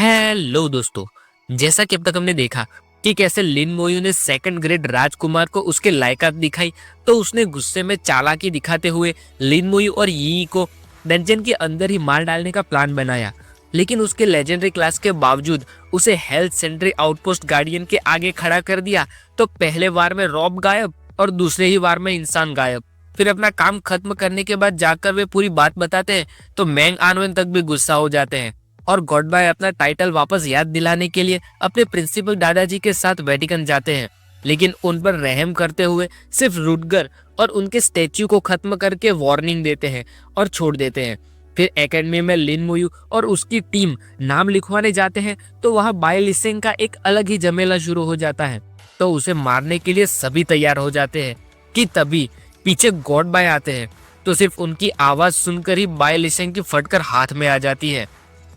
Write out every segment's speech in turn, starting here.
Hello दोस्तों। जैसा कि अब तक हमने देखा कि कैसे लिन मोयू ने सेकंड ग्रेड राजकुमार को उसके लायकात दिखाई, तो उसने गुस्से में चालाकी दिखाते हुए लिन मोयू और यी को डंजन के अंदर ही मार डालने का प्लान बनाया। लेकिन उसके लेजेंडरी क्लास के बावजूद उसे हेल्थ सेंट्री आउटपोस्ट गार्डियन के आगे खड़ा कर दिया। तो पहले वार में रॉब गायब और दूसरे ही वार में इंसान गायब। फिर अपना काम खत्म करने के बाद जाकर वे पूरी बात बताते हैं तो मैंग आनवन तक भी गुस्सा हो जाते हैं और गॉड बाय अपना टाइटल वापस याद दिलाने के लिए अपने प्रिंसिपल दादाजी के साथ वेटिकन जाते हैं। लेकिन उन पर रहम करते हुए सिर्फ रुटगर और उनके स्टैच्यू को खत्म करके वार्निंग देते हैं और छोड़ देते हैं। फिर एकेडमी में लिन मोयू और उसकी टीम नाम लिखवाने जाते हैं तो वहां बाय लिसेंग का एक अलग ही झमेला शुरू हो जाता है। तो उसे मारने के लिए सभी तैयार हो जाते हैं कि तभी पीछे गॉड बाय आते हैं। तो सिर्फ उनकी आवाज सुनकर ही बाय लिसेंग की फटकर हाथ में आ जाती है।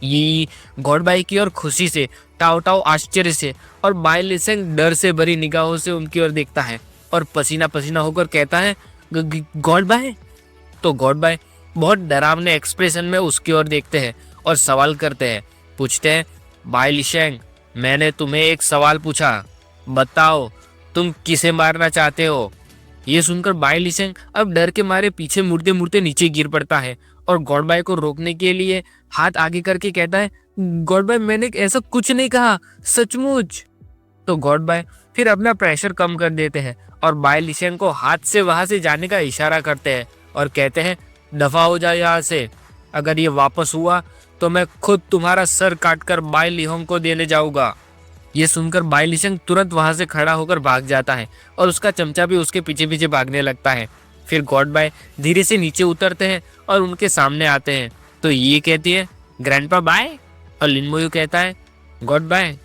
ये गॉड बाय की ओर खुशी से, टाओ टाओ आश्चर्य से और बाय लिसेंग डर से भरी निगाहों से उनकी ओर देखता है और पसीना पसीना होकर कहता है, गॉड बाय। तो गॉड बाय बहुत डरावने एक्सप्रेशन में उसकी ओर देखते हैं और सवाल करते हैं, पूछते हैं, बाय लिसेंग, मैंने तुम्हें एक सवाल पूछा, बताओ तुम किसे मारना चाहते हो। ये सुनकर बाय लिसेंग अब डर के मारे पीछे मुड़ते मुड़ते नीचे गिर पड़ता है और गॉड बाय को रोकने के लिए हाथ आगे करके कहता है, गॉड बाय, मैंने ऐसा कुछ नहीं कहा, सचमुच। तो गॉड बाय फिर अपना प्रेशर कम कर देते हैं और बाय लिसेंग को हाथ से वहां से जाने का इशारा करते हैं और कहते हैं, दफा हो जाए यहाँ से, अगर ये वापस हुआ तो मैं खुद तुम्हारा सर काटकर बाय लिहोंग को देने जाऊंगा। ये सुनकर बाय लिसेंग तुरंत वहां से खड़ा होकर भाग जाता है और उसका चमचा भी उसके पीछे पीछे भागने लगता है। फिर गॉड बाय धीरे से नीचे उतरते हैं और उनके सामने आते हैं। तो ये कहती है, ग्रैंडपा बाय, और लिन मोयू कहता है, गॉड बाय।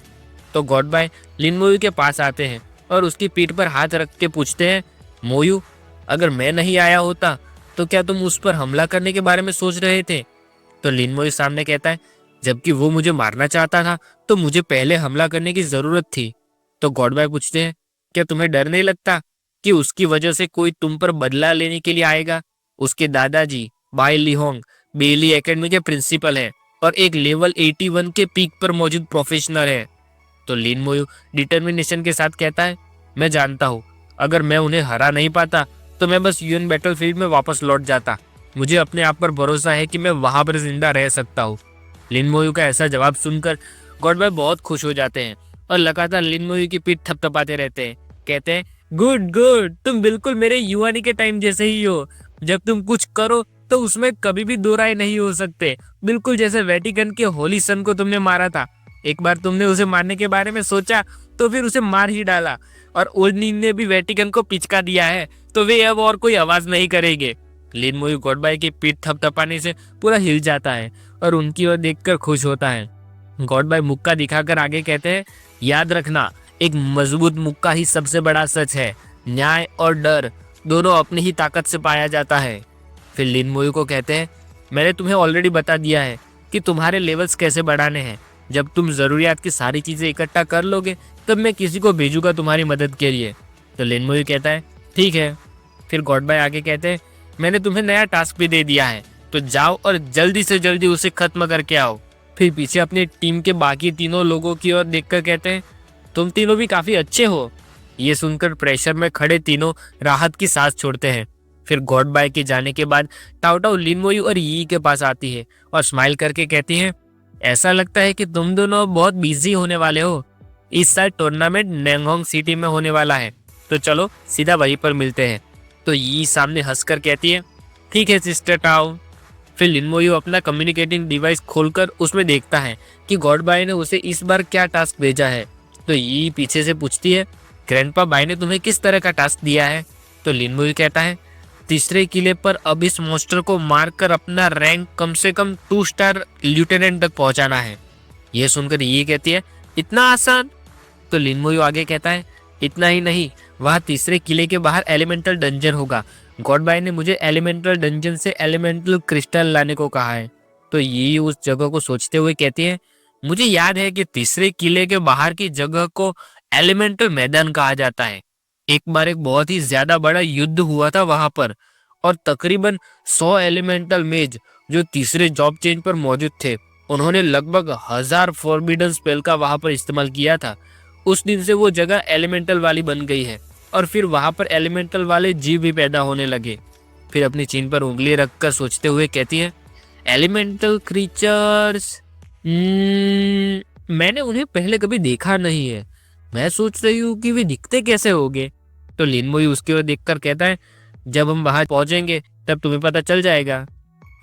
तो गॉड बाय लिन मोयू के पास आते हैं और उसकी पीठ पर हाथ रख के पूछते हैं, मोयू, अगर मैं नहीं आया होता तो क्या तुम उस पर हमला करने के बारे में सोच रहे थे। तो लिन मोयू सामने कहता है, जबकि वो मुझे मारना चाहता था तो मुझे पहले हमला करने की जरूरत थी। तो गॉड बाय पूछते हैं, क्या तुम्हें डर नहीं लगता कि उसकी वजह से कोई तुम पर बदला लेने के लिए आएगा। उसके दादाजी बाय लिहोंग बेली एकेडमी के प्रिंसिपल हैं और एक लेवल 81 के पीक पर मौजूद प्रोफेशनल है। तो लिन मोयू डिटर्मिनेशन के साथ कहता है, मैं जानता हूँ, अगर मैं उन्हें हरा नहीं पाता तो मैं बस यूएन बैटलफील्ड में वापस लौट जाता। मुझे अपने आप पर भरोसा है कि मैं वहां पर जिंदा रह सकता हूँ। लिन मोयू का ऐसा जवाब सुनकर गॉड बाय बहुत खुश हो जाते हैं और लगातार लिन मोयू की पीठ थपथपाते रहते हैं। कहते हैं, गुड गुड, तुम बिल्कुल मेरे युवानी के टाइम जैसे ही हो। जब तुम कुछ करो तो उसमें कभी भी दो राय नहीं हो सकते, बिल्कुल जैसे वेटिकन के होली सन को तुमने मारा था। एक बार तुमने उसे मारने के बारे में सोचा तो फिर उसे मार ही डाला, और ओल्डनिन ने भी वेटिकन को पिचका दिया है तो वे अब और कोई आवाज नहीं करेंगे। लिन मोयू गॉड बाय की पीठ थपथपाने से पूरा हिल जाता है और उनकी ओर देखकर खुश होता है। गॉड बाय मुक्का दिखाकर आगे कहते हैं, याद रखना, एक मजबूत मुक्का ही सबसे बड़ा सच है। न्याय और डर दोनों अपनी ही ताकत से पाया जाता है। फिर लिन मोयू को कहते हैं, मैंने तुम्हें ऑलरेडी बता दिया है कि तुम्हारे लेवल्स कैसे बढ़ाने हैं। जब तुम जरूरियात की सारी चीजें इकट्ठा कर लोगे तब मैं किसी को भेजूंगा तुम्हारी मदद के लिए। तो लिन मोयू कहता है, ठीक है। फिर गॉड बाय आगे कहते हैं, मैंने तुम्हें नया टास्क भी दे दिया है, तो जाओ और जल्दी से जल्दी उसे खत्म करके आओ। फिर पीछे अपनी टीम के बाकी तीनों लोगों की ओर देखकर कहते हैं, तुम तीनों भी काफी अच्छे हो। ये सुनकर प्रेशर में खड़े तीनों राहत की सांस छोड़ते हैं। फिर गॉड बाय के जाने के बाद टाओ टाओ लिन मोयू और यी के पास आती है और स्माइल करके कहती है, ऐसा लगता है कि तुम दोनों बहुत बिजी होने वाले हो। इस साल टूर्नामेंट नेंगहोंग सिटी में होने वाला है, तो चलो सीधा वहीं पर मिलते हैं। तो यी सामने हंसकर कहती है, ठीक है सिस्टर टाओ। फिर लिन मोयू अपना कम्युनिकेटिंग डिवाइस खोलकर उसमें देखता है कि गॉड बाय ने उसे इस बार क्या टास्क भेजा है। तो यी पीछे से पूछती है, ग्रैंडपा बाय ने तुम्हें किस तरह का टास्क दिया है। तो लिन मोयू कहता है, तीसरे किले पर अब इस मॉन्स्टर को मारकर अपना रैंक कम से कम 2 स्टार लेफ्टिनेंट तक पहुंचाना है। यह सुनकर ये कहती है, इतना आसान। तो लिन मोयू आगे कहता है, इतना ही नहीं, वहाँ तीसरे किले के बाहर एलिमेंटल डंजन होगा। गॉड बाय ने मुझे एलिमेंटल डंजन से एलिमेंटल क्रिस्टल लाने को कहा है। तो ये उस जगह को सोचते हुए कहती है, मुझे याद है कि तीसरे किले के बाहर की जगह को एलिमेंटल मैदान कहा जाता है। एक बार एक बहुत ही ज्यादा बड़ा युद्ध हुआ था वहां पर, और तकरीबन 100 एलिमेंटल मेज जो तीसरे जॉब चेंज पर मौजूद थे उन्होंने लगभग 1000 फॉरबिडन स्पेल का वहां पर इस्तेमाल किया था। उस दिन से वो जगह एलिमेंटल वाली बन गई है और फिर वहां पर एलिमेंटल वाले जीव भी पैदा होने लगे। फिर अपनी चीन पर उंगली रखकर सोचते हुए कहती है, एलिमेंटल क्रीचर्स, मैंने उन्हें पहले कभी देखा नहीं है। मैं सोच रही हूँ कि वे दिखते कैसे होंगे। तो लिन मोई उसकी ओर देखकर कहता है, जब हम वहां पहुंचेंगे तब तुम्हें पता चल जाएगा।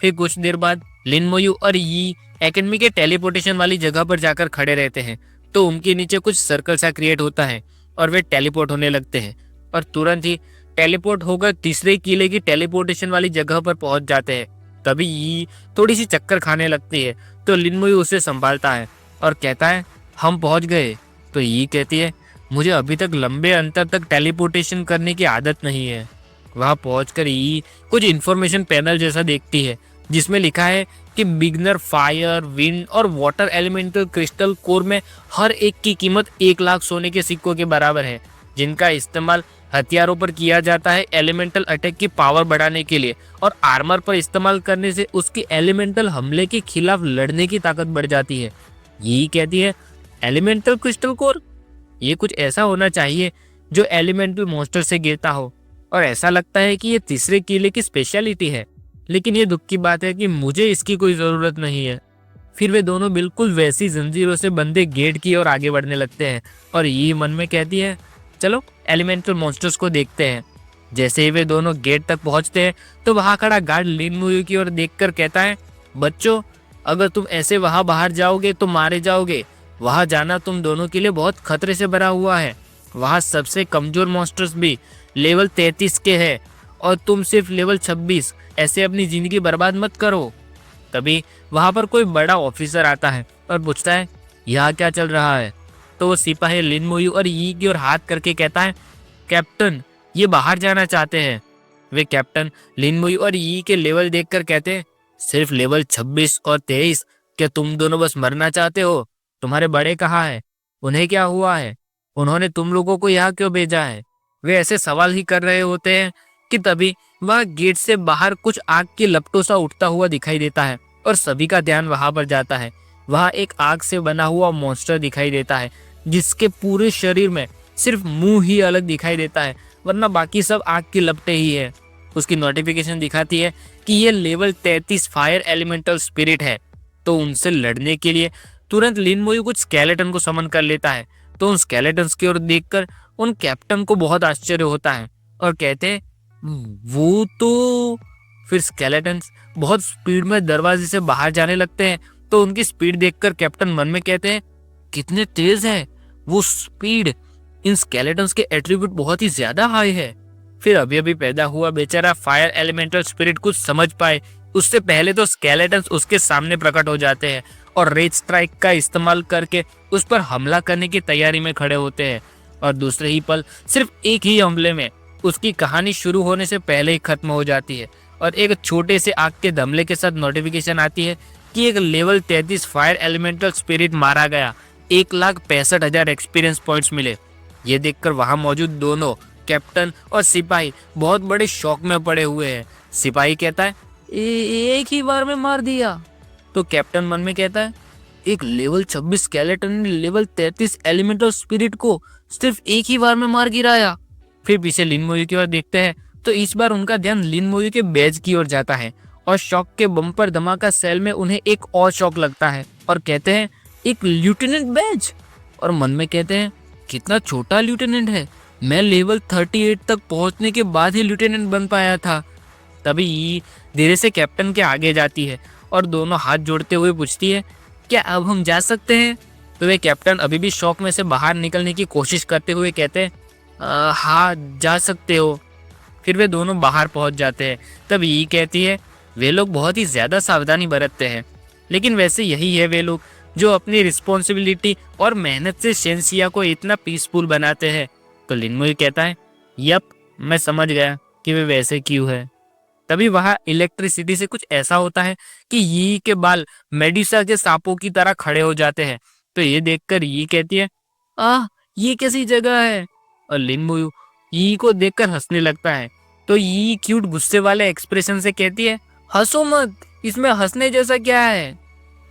फिर कुछ देर बाद लिन मोयू और यी एकेडमी के टेलीपोर्टेशन वाली जगह पर जाकर खड़े रहते हैं। तो उनके नीचे कुछ सर्कल सा क्रिएट होता है और वे टेलीपोर्ट होने लगते हैं और तुरंत ही टेलीपोर्ट होकर तीसरे किले की टेलीपोर्टेशन वाली जगह पर पहुंच जाते हैं। तभी यी थोड़ी सी चक्कर खाने लगती है तो लिन मोयू उसे संभालता है और कहता है, हम पहुंच गए। तो यी कहती है, मुझे अभी तक लंबे अंतर तक टेलीपोर्टेशन करने की आदत नहीं है। वहां पहुंचकर यी कुछ इन्फॉर्मेशन पैनल जैसा देखती है जिसमें लिखा है कि बिगनर फायर, विंड और वाटर एलिमेंटल क्रिस्टल कोर में हर एक की कीमत 1 लाख सोने के सिक्कों के बराबर है, जिनका इस्तेमाल हथियारों पर किया जाता है एलिमेंटल अटैक की पावर बढ़ाने के लिए, और आर्मर पर इस्तेमाल करने से उसकी एलिमेंटल हमले के खिलाफ लड़ने की ताकत बढ़ जाती है। यही कहती है, एलिमेंटल क्रिस्टल कोर, ये कुछ ऐसा होना चाहिए जो एलिमेंटल मॉन्स्टर से गिरता हो, और ऐसा लगता है कि ये तीसरे किले की स्पेशलिटी है। लेकिन ये दुख की बात है कि मुझे इसकी कोई जरूरत नहीं है। फिर वे दोनों बिल्कुल वैसी जंजीरों से बंधे गेट की ओर आगे बढ़ने लगते हैं और ये मन में कहती है, चलो एलिमेंटल मॉन्स्टर्स को देखते हैं। जैसे ही वे दोनों गेट तक पहुंचते हैं तो वहां खड़ा गार्ड लिन मोयू की ओर देखकर कहता है, बच्चों, अगर तुम ऐसे वहां बाहर जाओगे तो मारे जाओगे। वहां जाना तुम दोनों के लिए बहुत खतरे से भरा हुआ है। वहां सबसे कमजोर मॉन्स्टर्स भी लेवल 33 के हैं और तुम सिर्फ लेवल 26। ऐसे अपनी जिंदगी बर्बाद मत करो। तभी वहां पर कोई बड़ा ऑफिसर आता है और पूछता है, यहाँ क्या चल रहा है। तो वो सिपाही लिन मोयू और यी की ओर हाथ करके कहता है, कैप्टन, ये बाहर जाना चाहते हैं। वे कैप्टन लिन मोयू और यी के लेवल देखकर कहते हैं, सिर्फ लेवल 26 और 23? क्या तुम दोनों बस मरना चाहते हो? तुम्हारे बड़े कहाँ है? उन्हें क्या हुआ है? उन्होंने तुम लोगों को यहाँ क्यों भेजा है? वे ऐसे सवाल ही कर रहे होते हैं कि तभी वह गेट से बाहर कुछ आग की लपटों सा उठता हुआ दिखाई देता है और सभी का ध्यान वहां पर जाता है। वहां एक आग से बना हुआ मॉन्स्टर दिखाई देता है जिसके पूरे शरीर में सिर्फ मुंह ही अलग दिखाई देता है, वरना बाकी सब आग की लपटें ही है। उसकी नोटिफिकेशन दिखाती है कि ये लेवल 33 फायर एलिमेंटल स्पिरिट है। तो उनसे लड़ने के लिए तुरंत लिन मोयू कुछ स्केलेटन को समन कर लेता है। तो उन स्केलेटन्स की ओर देखकर उन कैप्टन को बहुत आश्चर्य होता है और कहते हैं, वो तो। फिर स्केलेटन्स बहुत स्पीड में दरवाजे से बाहर जाने लगते हैं। तो उनकी स्पीड देखकर कैप्टन मन में कहते हैं, कितने तेज है वो स्पीड। इन स्केलेटन्स के एट्रीब्यूट बहुत ही ज्यादा हाई है। फिर अभी अभी पैदा हुआ बेचारा फायर एलिमेंटल स्पिरिट कुछ समझ पाए उससे पहले तो स्केलेटन्स उसके सामने प्रकट हो जाते हैं और रेज स्ट्राइक का इस्तेमाल करके उस पर हमला करने की तैयारी में खड़े होते हैं। और दूसरे ही पल सिर्फ एक ही हमले में उसकी कहानी शुरू होने से पहले ही खत्म हो जाती है और एक छोटे से आग के धमले के साथ नोटिफिकेशन आती है कि एक लेवल 33 फायर एलिमेंटल स्पिरिट मारा गया। 1,65,000 एक्सपीरियंस पॉइंट्स मिले। ये देखकर वहां मौजूद दोनों कैप्टन और सिपाही बहुत बड़े शौक में पड़े हुए हैं। सिपाही कहता है, एक ही बार में मार दिया। तो कैप्टन मन में कहता है, एक लेवल 26 स्केलेटन ने लेवल 33 एलिमेंटल स्पिरिट को सिर्फ एक ही बार में मार गिराया। फिर पीछे लिन मोयू की ओर देखते हैं तो इस बार उनका ध्यान लिन मोयू के बैज की ओर जाता है और शॉक के बम्पर धमाका सेल में उन्हें एक और शॉक लगता है और कहते हैं, एक लेफ्टिनेंट बैज। और मन में कहते हैं, कितना छोटा लेफ्टिनेंट है, मैं लेवल 38 तक पहुंचने के बाद ही लेफ्टिनेंट बन पाया था। तभी धीरे से कैप्टन के आगे जाती है और दोनों हाथ जोड़ते हुए पूछती है, क्या अब हम जा सकते हैं? तो वे कैप्टन अभी भी शॉक में से बाहर निकलने की कोशिश करते हुए कहते हैं, हाँ जा सकते हो। फिर वे दोनों बाहर पहुंच जाते हैं। तब यही कहती है, वे लोग बहुत ही ज्यादा सावधानी बरतते हैं, लेकिन वैसे यही है वे लोग जो अपनी रिस्पॉन्सिबिलिटी और मेहनत से शेंसिया को इतना पीसफुल बनाते हैं। तो लिन मोयू कहता है, यप, मैं समझ गया कि वे वैसे क्यों है। तभी वहां इलेक्ट्रिसिटी से कुछ ऐसा होता है कि यी के बाल मेडुसा के सांपों की तरह खड़े हो जाते हैं। तो ये देखकर यी कहती है, ये कैसी जगह है? और लिन मोयू यी को देखकर हंसने लगता है। तो यी क्यूट गुस्से वाले एक्सप्रेशन से कहती है, हंसो मत, इसमें हंसने जैसा क्या है?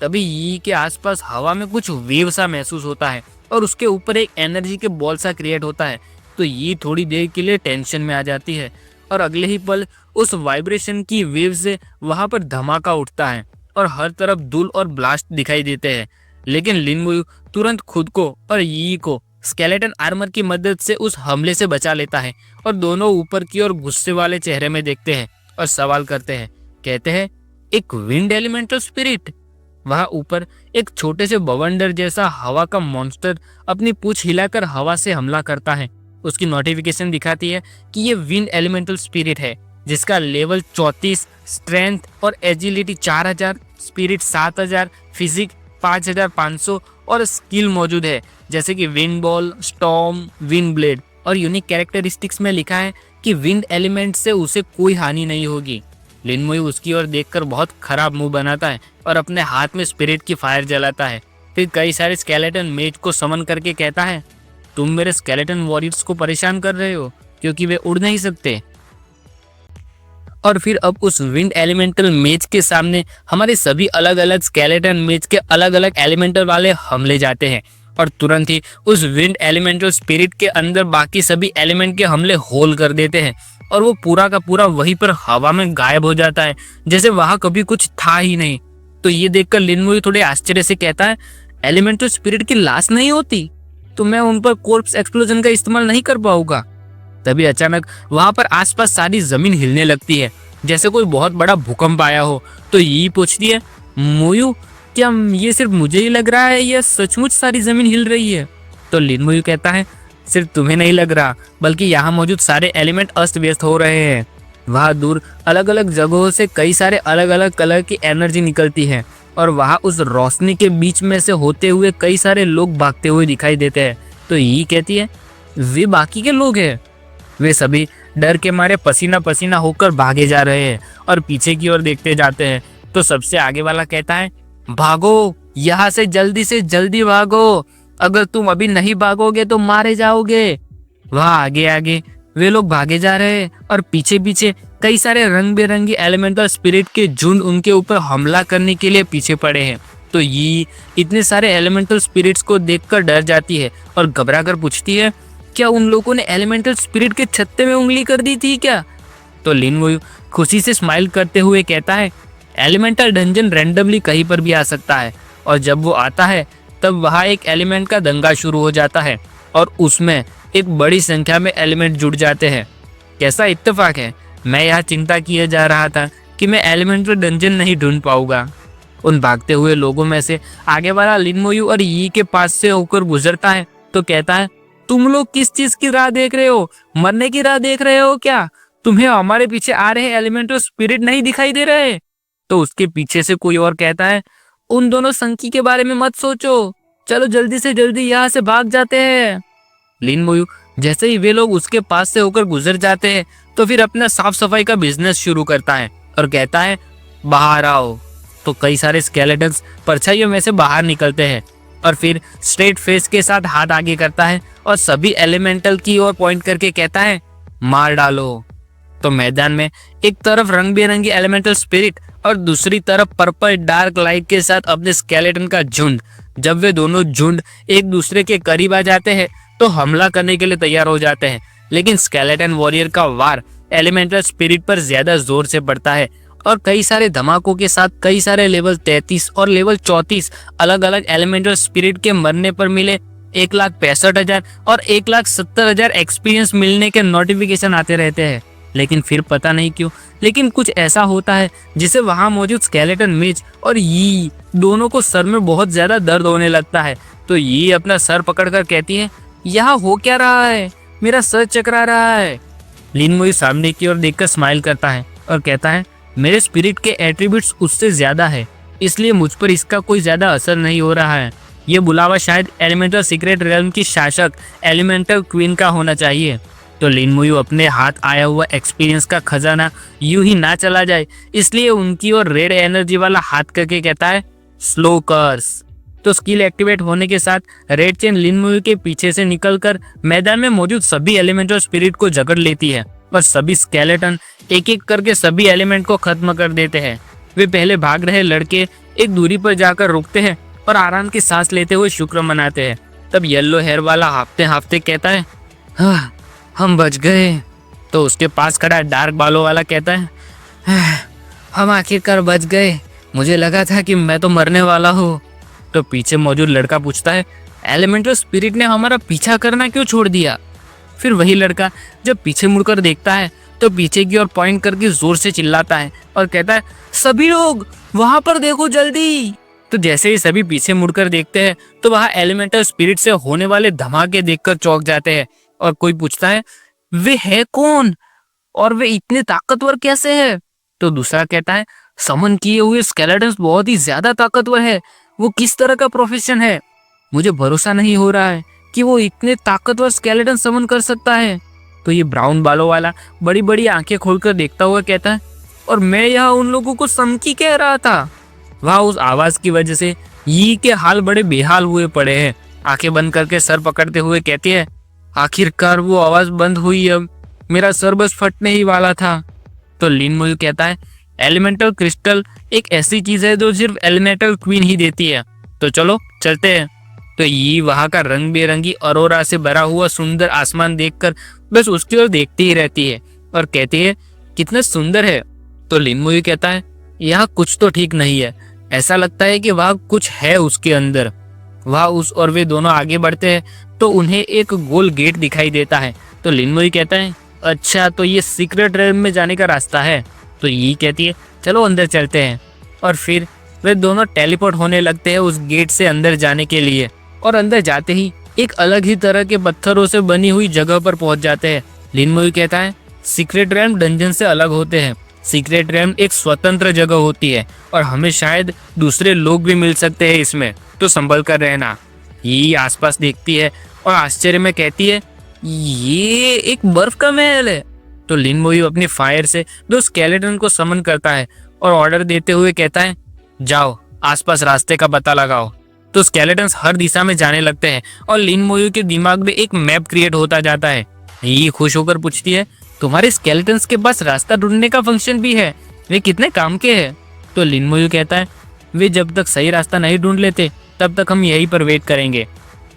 तभी यी के आसपास हवा में कुछ वेव सा महसूस होता है और उसके ऊपर एक एनर्जी के बॉल सा क्रिएट होता है। तो ये थोड़ी देर के लिए टेंशन में आ जाती है और अगले ही पल उस वाइब्रेशन की वेव से वहां पर धमाका उठता है और हर तरफ धूल और ब्लास्ट दिखाई देते हैं। लेकिन लिन मुयू तुरंत खुद को और यी को स्केलेटन आर्मर की मदद से उस हमले से बचा लेता है और दोनों ऊपर की ओर गुस्से वाले चेहरे में देखते हैं और सवाल करते हैं। कहते हैं, एक विंड एलिमेंटल स्पिरिट? वहां ऊपर एक छोटे से बवंडर जैसा हवा का मॉन्स्टर अपनी पूंछ हिलाकर हवा से हमला करता है। उसकी नोटिफिकेशन दिखाती है कि ये विंड एलिमेंटल स्पिरिट है जिसका लेवल 34, स्ट्रेंथ और एजिलिटी 4000, स्पिरिट 7000, फिजिक 5500 और स्किल मौजूद है जैसे कि wind ball, storm, wind blade. और यूनिक कैरेक्टरिस्टिक्स में लिखा है कि विंड एलिमेंट से उसे कोई हानि नहीं होगी। लिन मुयू उसकी ओर देखकर बहुत खराब मुंह बनाता है और अपने हाथ में स्पिरिट की फायर जलाता है। फिर कई सारे स्केलेटन मेज को समन करके कहता है, तुम मेरे स्केलेटन वॉरियर्स को परेशान कर रहे हो क्योंकि वे उड़ नहीं सकते। और फिर अब उस विंड एलिमेंटल मेज के सामने हमारे सभी अलग अलग स्केलेटन मेज के अलग अलग एलिमेंटल वाले हमले जाते हैं और तुरंत ही उस विंड एलिमेंटल स्पिरिट के अंदर बाकी सभी एलिमेंट के हमले होल कर देते हैं और वो पूरा का पूरा वहीं पर हवा में गायब हो जाता है जैसे वहां कभी कुछ था ही नहीं। तो ये देखकर लिन मुयू थोड़े आश्चर्य से कहता है, एलिमेंटल स्पिरिट की लाश नहीं होती तो मैं उन पर कोर्प्स एक्सप्लोजन का इस्तेमाल नहीं कर पाऊंगा। तभी अचानक वहां पर आसपास सारी जमीन हिलने लगती है जैसे कोई बहुत बड़ा भूकंप आया हो। तो ये पूछती है, मुयू क्या ये सिर्फ मुझे ही लग रहा है या सचमुच सारी जमीन हिल रही है? तो लिन मुयू कहता है, सिर्फ तुम्हें नहीं लग रहा बल्कि यहाँ मौजूद सारे एलिमेंट अस्त व्यस्त हो रहे हैं। वहाँ दूर अलग अलग जगहों से कई सारे अलग अलग कलर की एनर्जी निकलती है और वहाँ उस रोशनी के बीच में से होते हुए कई सारे लोग भागते हुए दिखाई देते हैं। तो ये कहती है, वे बाकी के लोग हैं। वे सभी डर के मारे पसीना पसीना होकर भागे जा रहे हैं और पीछे की ओर देखते जाते हैं। तो सबसे आगे वाला कहता है, भागो यहाँ से जल्दी भागो, अगर तुम अभी नहीं भागोगे तो मारे जाओगे। वहाँ आगे आगे वे लोग भागे जा रहे हैं और पीछे पीछे कई सारे रंग बिरंगी एलिमेंटल स्पिरिट के झुंड उनके ऊपर हमला करने के लिए पीछे पड़े हैं। तो ये इतने सारे एलिमेंटल स्पिरिट्स को देखकर डर जाती है और घबरा कर पूछती है, क्या उन लोगों ने एलिमेंटल स्पिरिट के छत्ते में उंगली कर दी थी क्या? तो लिन मुयू खुशी से स्माइल करते हुए कहता है, एलिमेंटल डंजन रैंडमली कहीं पर भी आ सकता है और जब वो आता है तब वहाँ एक एलिमेंट का दंगा शुरू हो जाता है और उसमें एक बड़ी संख्या में एलिमेंट जुड़ जाते हैं। कैसा इत्तेफाक है, मैं यहाँ चिंता किए जा रहा था कि मैं एलिमेंटल डंजन नहीं ढूंढ पाऊंगा। उन भागते हुए लोगों में से आगे वाला लिन मुयू और यी के पास से होकर गुजरता है तो कहता है, तुम लोग किस चीज की राह देख रहे हो? मरने की राह देख रहे हो क्या? तुम्हें हमारे पीछे आ रहे एलिमेंटल स्पिरिट नहीं दिखाई दे रहे? तो उसके पीछे से कोई और कहता है, उन दोनों संकी के बारे में मत सोचो, चलो जल्दी से जल्दी यहाँ से भाग जाते हैं। लिन मुयू जैसे ही वे लोग उसके पास से होकर गुजर जाते हैं तो फिर अपना साफ सफाई का बिजनेस शुरू करता है और कहता है, बाहर आओ। तो कई सारे स्केलेटन्स परछाइयों में से बाहर निकलते हैं और फिर स्ट्रेट फेस के साथ हाथ आगे करता है और सभी एलिमेंटल की ओर पॉइंट करके कहता है, मार डालो। तो मैदान में एक तरफ रंग बिरंगी एलिमेंटल स्पिरिट और दूसरी तरफ पर्पल डार्क लाइट के साथ अपने स्केलेटन का झुंड। जब वे दोनों झुंड एक दूसरे के करीब आ जाते हैं तो हमला करने के लिए तैयार हो जाते हैं, लेकिन स्केलेटन वॉरियर का वार एलिमेंटल स्पिरिट पर ज्यादा जोर से पड़ता है और कई सारे धमाकों के साथ कई सारे लेवल 33 और लेवल 34 अलग अलग एलिमेंटल स्पिरिट के मरने पर मिले 1,65,000 और 1,70,000 एक्सपीरियंस मिलने के नोटिफिकेशन आते रहते हैं। लेकिन फिर पता नहीं क्यों, लेकिन कुछ ऐसा होता है जिसे वहां मौजूद स्केलेटन मेज और यी दोनों को सर में बहुत ज्यादा दर्द होने लगता है। तो यी अपना सर पकड़कर कहती है, यहाँ हो क्या रहा है? मेरा सर चकरा रहा है। लिन मुयू सामने की ओर देखकर स्माइल करता है और कहता है, मेरे स्पिरिट के एट्रीब्यूट्स उससे ज्यादा है, इसलिए मुझ पर इसका कोई ज्यादा असर नहीं हो रहा है। ये बुलावा शायद एलिमेंटल सीक्रेट रेल्म की शासक एलिमेंटल क्वीन का होना चाहिए। तो लिन मुयू अपने हाथ आया हुआ एक्सपीरियंस का खजाना यूं ही ना चला जाए, इसलिए उनकी ओर रेड एनर्जी वाला हाथ करके कहता है, स्लो कर्स। तो स्किल एक्टिवेट होने के साथ रेड चेन लिन मुयू के पीछे से निकलकर मैदान में मौजूद सभी एलिमेंटल स्पिरिट को जकड़ लेती है और सभी स्केलेटन एक एक करके सभी एलिमेंट को खत्म कर देते हैं। वे पहले भाग रहे लड़के एक दूरी पर जाकर रुकते हैं और आराम की सांस लेते हुए शुक्र मनाते हैं। तब येलो हेयर वाला हाफते हाफते कहता है, हाँ, हम बच गए। तो उसके पास खड़ा डार्क बालों वाला कहता है, हम आखिरकार बच गए, मुझे लगा था कि मैं तो मरने वाला हूँ। तो पीछे मौजूद लड़का पूछता है, एलिमेंटल स्पिरिट ने हमारा पीछा करना क्यों छोड़ दिया? फिर वही लड़का जब पीछे मुड़कर देखता है तो पीछे की ओर पॉइंट करके जोर से चिल्लाता है और कहता है, सभी लोग वहां पर देखो जल्दी। तो जैसे ही सभी पीछे मुड़कर देखते हैं तो वहां एलिमेंटल स्पिरिट से होने वाले धमाके देखकर चौंक जाते हैं। और कोई पूछता है, वे है कौन और वे इतने ताकतवर कैसे है? तो दूसरा कहता है, समन किए हुए स्केलेटन्स बहुत ही ज्यादा ताकतवर है। वो किस तरह का प्रोफेशन है? मुझे भरोसा नहीं हो रहा है कि वो इतने ताकतवर स्केलेटन समन कर सकता है। तो ये ब्राउन बालों वाला बड़ी बड़ी आंखें खोलकर देखता हुआ कहता है, और मैं यहाँ उन लोगों को समकी कह रहा था। वहाँ उस आवाज की वजह से यी के हाल बड़े बेहाल हुए पड़े हैं। आंखें बंद करके सर पकड़ते हुए कहती है, आखिरकार वो आवाज बंद हुई, अब मेरा सर बस फटने ही वाला था। तो लिन मोयू कहता है, एलिमेंटल क्रिस्टल एक ऐसी चीज है जो सिर्फ एलिमेंटल क्वीन ही देती है, तो चलो चलते हैं। तो यी वहां का रंग बेरंगी अरोरा से भरा हुआ सुंदर आसमान देखकर बस उसकी ओर देखती ही रहती है और कहती है, कितना सुंदर है। तो लिन मोयू कहता है, यहाँ कुछ तो ठीक नहीं है, ऐसा लगता है कि वहाँ कुछ है उसके अंदर। वहाँ उस और वे दोनों आगे बढ़ते हैं तो उन्हें एक गोल गेट दिखाई देता है। तो लिन मोयू कहता है, अच्छा तो ये सीक्रेट रेल्म में जाने का रास्ता है। तो यी कहती है, चलो अंदर चलते हैं। और फिर वे दोनों टेलीपोर्ट होने लगते हैं उस गेट से अंदर जाने के लिए। और अंदर जाते ही एक अलग ही तरह के पत्थरों से बनी हुई जगह पर पहुंच जाते हैं। लिन मोयू कहता है, सीक्रेट रेल्म डंजन से अलग होते हैं। सीक्रेट रेल्म एक स्वतंत्र जगह होती है और हमें शायद दूसरे लोग भी मिल सकते हैं इसमें, तो संभल कर रहना। ये आसपास देखती है और आश्चर्य में कहती है, ये एक बर्फ का महल है। तो लिन मोयू अपनी फायर से दो स्केलेटन को समन करता है और ऑर्डर देते हुए कहता है, जाओ आसपास रास्ते का पता लगाओ। तो स्केलेटन्स हर दिशा में जाने लगते हैं और लिन मोयू के दिमाग में एक मैप क्रिएट होता जाता है। ये खुश होकर पूछती है, तुम्हारे स्केलेटन्स के पास रास्ता ढूंढने का फंक्शन भी है, वे कितने काम के हैं? तो लिन मोयू कहता है, वे जब तक सही रास्ता नहीं ढूंढ लेते तब तक हम यहीं पर वेट करेंगे।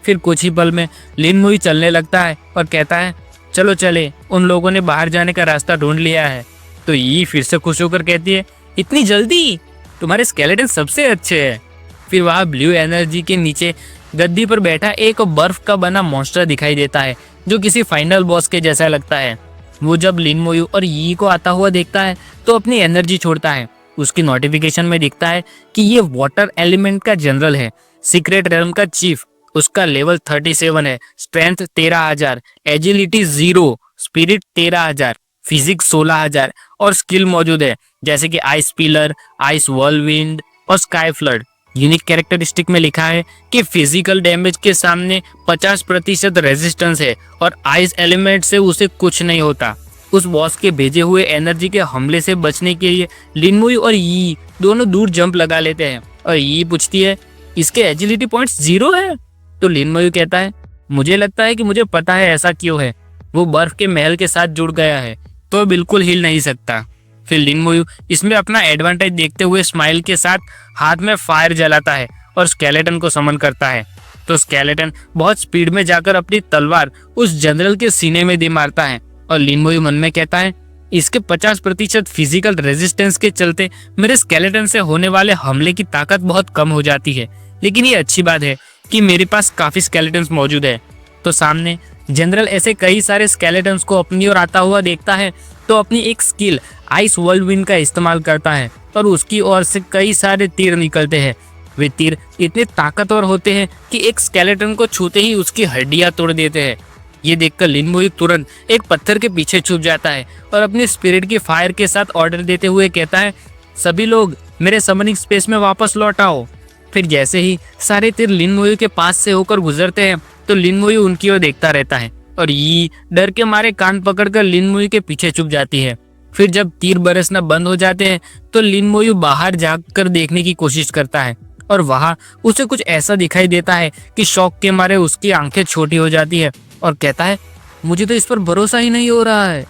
फिर कुछ ही पल में लिन मोयू चलने लगता है और कहता है, चलो चले, उन लोगों ने बाहर जाने का रास्ता ढूंढ लिया है। तो ये फिर से खुश होकर कहती है, इतनी जल्दी? तुम्हारे स्केलेटन सबसे अच्छे हैं। फिर वहाँ ब्लू एनर्जी के नीचे गद्दी पर बैठा एक बर्फ का बना मॉन्स्टर दिखाई देता है जो किसी फाइनल बॉस के जैसा लगता है। वो जब लिन मोयू और यी को आता हुआ देखता है तो अपनी एनर्जी छोड़ता है। उसकी नोटिफिकेशन में दिखता है कि ये वाटर एलिमेंट का जनरल है, सीक्रेट रेल्म का चीफ। उसका लेवल 37 है, स्ट्रेंथ 13,000, एजिलिटी 0, स्पिरिट 13,000, फिजिक्स 16,000 और स्किल मौजूद है जैसे कि आइस पिलर, आइस व्हर्लविंड और स्काई फ्लड। यूनिक कैरेक्टरिस्टिक में लिखा है कि फिजिकल डैमेज के सामने 50% रेजिस्टेंस है और आइस एलिमेंट से उसे कुछ नहीं होता। उस बॉस के भेजे हुए एनर्जी के हमले से बचने के लिए लिन मोयू और यी दोनों दूर जंप लगा लेते हैं। और यी पूछती है, इसके एजिलिटी पॉइंट्स 0 है? तो लिन मोयू कहता है, मुझे लगता है कि मुझे पता है ऐसा क्यों है। वो बर्फ के महल के साथ जुड़ गया है तो बिल्कुल हिल नहीं सकता। फिर लिन मोयू इसमें अपना एडवांटेज देखते हुए स्माइल के साथ हाथ में फायर जलाता है और स्केलेटन को समन करता है। तो स्केलेटन बहुत स्पीड में जाकर अपनी तलवार उस जनरल के सीने में दे मारता है। और लिन मोयू मन में कहता है, इसके 50% फिजिकल रेजिस्टेंस के चलते मेरे स्केलेटन से होने वाले हमले की ताकत बहुत कम हो जाती है, लेकिन ये अच्छी बात है कि मेरे पास काफी स्केलेटन्स मौजूद है। तो सामने जनरल ऐसे कई सारे स्केलेटन्स को अपनी ओर आता हुआ देखता है तो अपनी एक स्किल आइस व्हर्लविंड का इस्तेमाल करता है और उसकी ओर से कई सारे तीर निकलते हैं। वे तीर इतने ताकतवर होते हैं कि एक स्केलेटन को छूते ही उसकी हड्डियां तोड़ देते हैं। ये देखकर लिन मोयू तुरंत एक पत्थर के पीछे छुप जाता है और अपनी स्पिरिट की फायर के साथ ऑर्डर देते हुए कहता है, सभी लोग मेरे समनिंग स्पेस में वापस लौट आओ। फिर जैसे ही सारे तीर लिन मोयू के पास से होकर गुजरते हैं तो लिन मोयू उनकी ओर देखता रहता है और ये डर के मारे कान पकड़कर लिन मोयू के पीछे छुप जाती है। फिर जब तीर बरसना बंद हो जाते हैं तो लिन मोयू बाहर जाकर देखने की कोशिश करता है और वहां उसे कुछ ऐसा दिखाई देता है कि शौक के मारे उसकी आंखें छोटी हो जाती है और कहता है, मुझे तो इस पर भरोसा ही नहीं हो रहा है।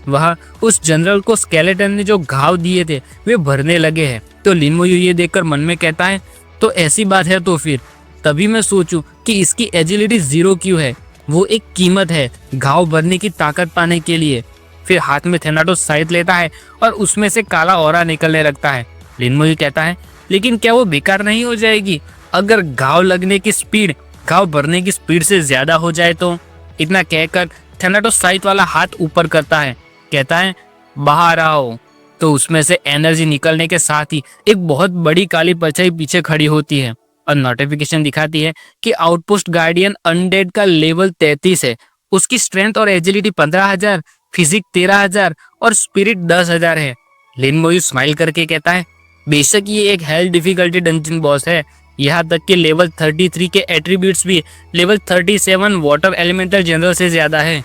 वह उस जनरल को स्केलेटन ने जो घाव दिए थे वे भरने लगे हैं। तो लिन मोयू ये देखकर मन में कहता है, तो ऐसी बात है तो फिर तभी मैं सोचूं कि इसकी एजिलिटी 0 क्यों है। वो एक कीमत है घाव भरने की ताकत पाने के लिए। फिर हाथ में थेनाटोस साइट लेता है और उसमें से काला ऑरा निकलने लगता है। लिन मोयू कहता है, लेकिन क्या वो बेकार नहीं हो जाएगी अगर घाव लगने की स्पीड घाव भरने की स्पीड से ज्यादा हो जाए तो। इतना कहकर थेनाटोस साइट वाला हाथ ऊपर करता है, कहता है बाहर आओ। तो उसमें से एनर्जी निकलने के साथ ही एक बहुत बड़ी काली परछाई पीछे खड़ी होती है और नोटिफिकेशन दिखाती है कि आउटपोस्ट गार्डियन अनडेड का लेवल 33 है। उसकी स्ट्रेंथ और एजिलिटी 15,000, फिजिक 13,000 और स्पिरिट 10,000 है। लिन मोयू स्माइल करके कहता है, बेशक ये एक हेल डिफिकल्टी डंजन बॉस है, यहाँ तक कि लेवल 33 के एट्रीब्यूट्स भी लेवल 37 वाटर एलिमेंटल जनरल से ज्यादा है।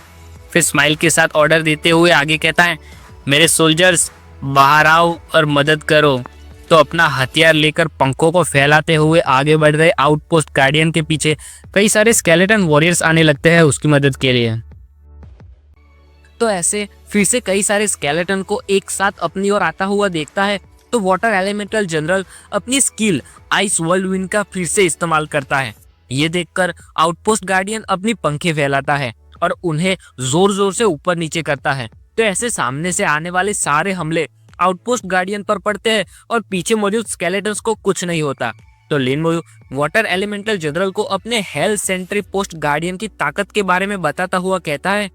फिर स्माइल के साथ ऑर्डर देते हुए आगे कहता है, मेरे सोल्जर्स बाहर आओ और मदद करो। तो अपना हथियार लेकर पंखों को फैलाते हुए आगे बढ़ रहे आउटपोस्ट गार्डियन के पीछे कई सारे स्केलेटन वॉरियर्स आने लगते हैं उसकी मदद के लिए। तो ऐसे फिर से कई सारे स्केलेटन को एक साथ अपनी ओर आता हुआ देखता है तो वाटर एलिमेंटल जनरल अपनी स्किल आइस वर्ल्डविंड का फिर से इस्तेमाल करता है। ये देखकर आउटपोस्ट गार्डियन अपनी पंखे फैलाता है और उन्हें जोर जोर से ऊपर नीचे करता है। तो ऐसे सामने से आने वाले सारे हमले आउटपोस्ट गार्डियन पर पड़ते हैं और पीछे मौजूद स्केलेटन्स को कुछ नहीं होता। तो लिन मोयू वाटर एलिमेंटल जनरल को अपने हेल सेंट्री पोस्ट गार्डियन की ताकत के बारे में बताता हुआ कहता है,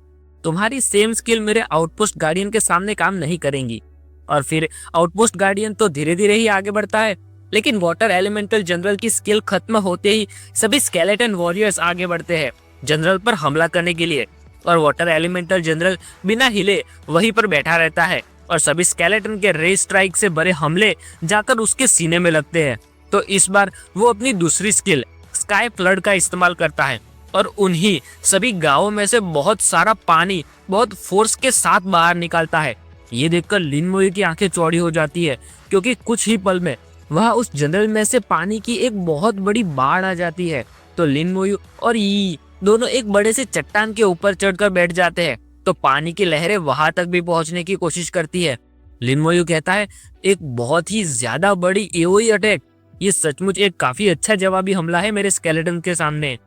तुम्हारी सेम स्किल मेरे आउटपोस्ट गार्डियन के सामने काम नहीं करेंगी। और फिर आउटपोस्ट गार्डियन तो धीरे धीरे ही आगे बढ़ता है, लेकिन वाटर एलिमेंटल जनरल की स्किल खत्म होते ही सभी स्केलेटन वॉरियर्स आगे बढ़ते हैं जनरल पर हमला करने के लिए। और वाटर एलिमेंटल जनरल बिना हिले वहीं पर बैठा रहता है और सभी स्केलेटन के रे स्ट्राइक से भरे हमले जाकर उसके सीने में लगते हैं। तो इस बार वो अपनी दूसरी स्किल स्काई फ्लड का इस्तेमाल करता है और उन्हीं सभी गांवों में से बहुत सारा पानी बहुत फोर्स के साथ बाहर निकालता है। ये देखकर लिन मोयू की आंखें चौड़ी हो जाती है, क्योंकि कुछ ही पल में वह उस जंगल में से पानी की एक बहुत बड़ी बाढ़ आ जाती है। तो लिन मोयू और यी दोनों एक बड़े से चट्टान के ऊपर चढ़कर बैठ जाते हैं। तो पानी की लहरें वहां तक भी पहुंचने की कोशिश करती है। लिन मोयू कहता है, एक बहुत ही ज्यादा बड़ी एओई अटैक, ये सचमुच एक काफी अच्छा जवाबी हमला है मेरे स्केलेटन के सामने।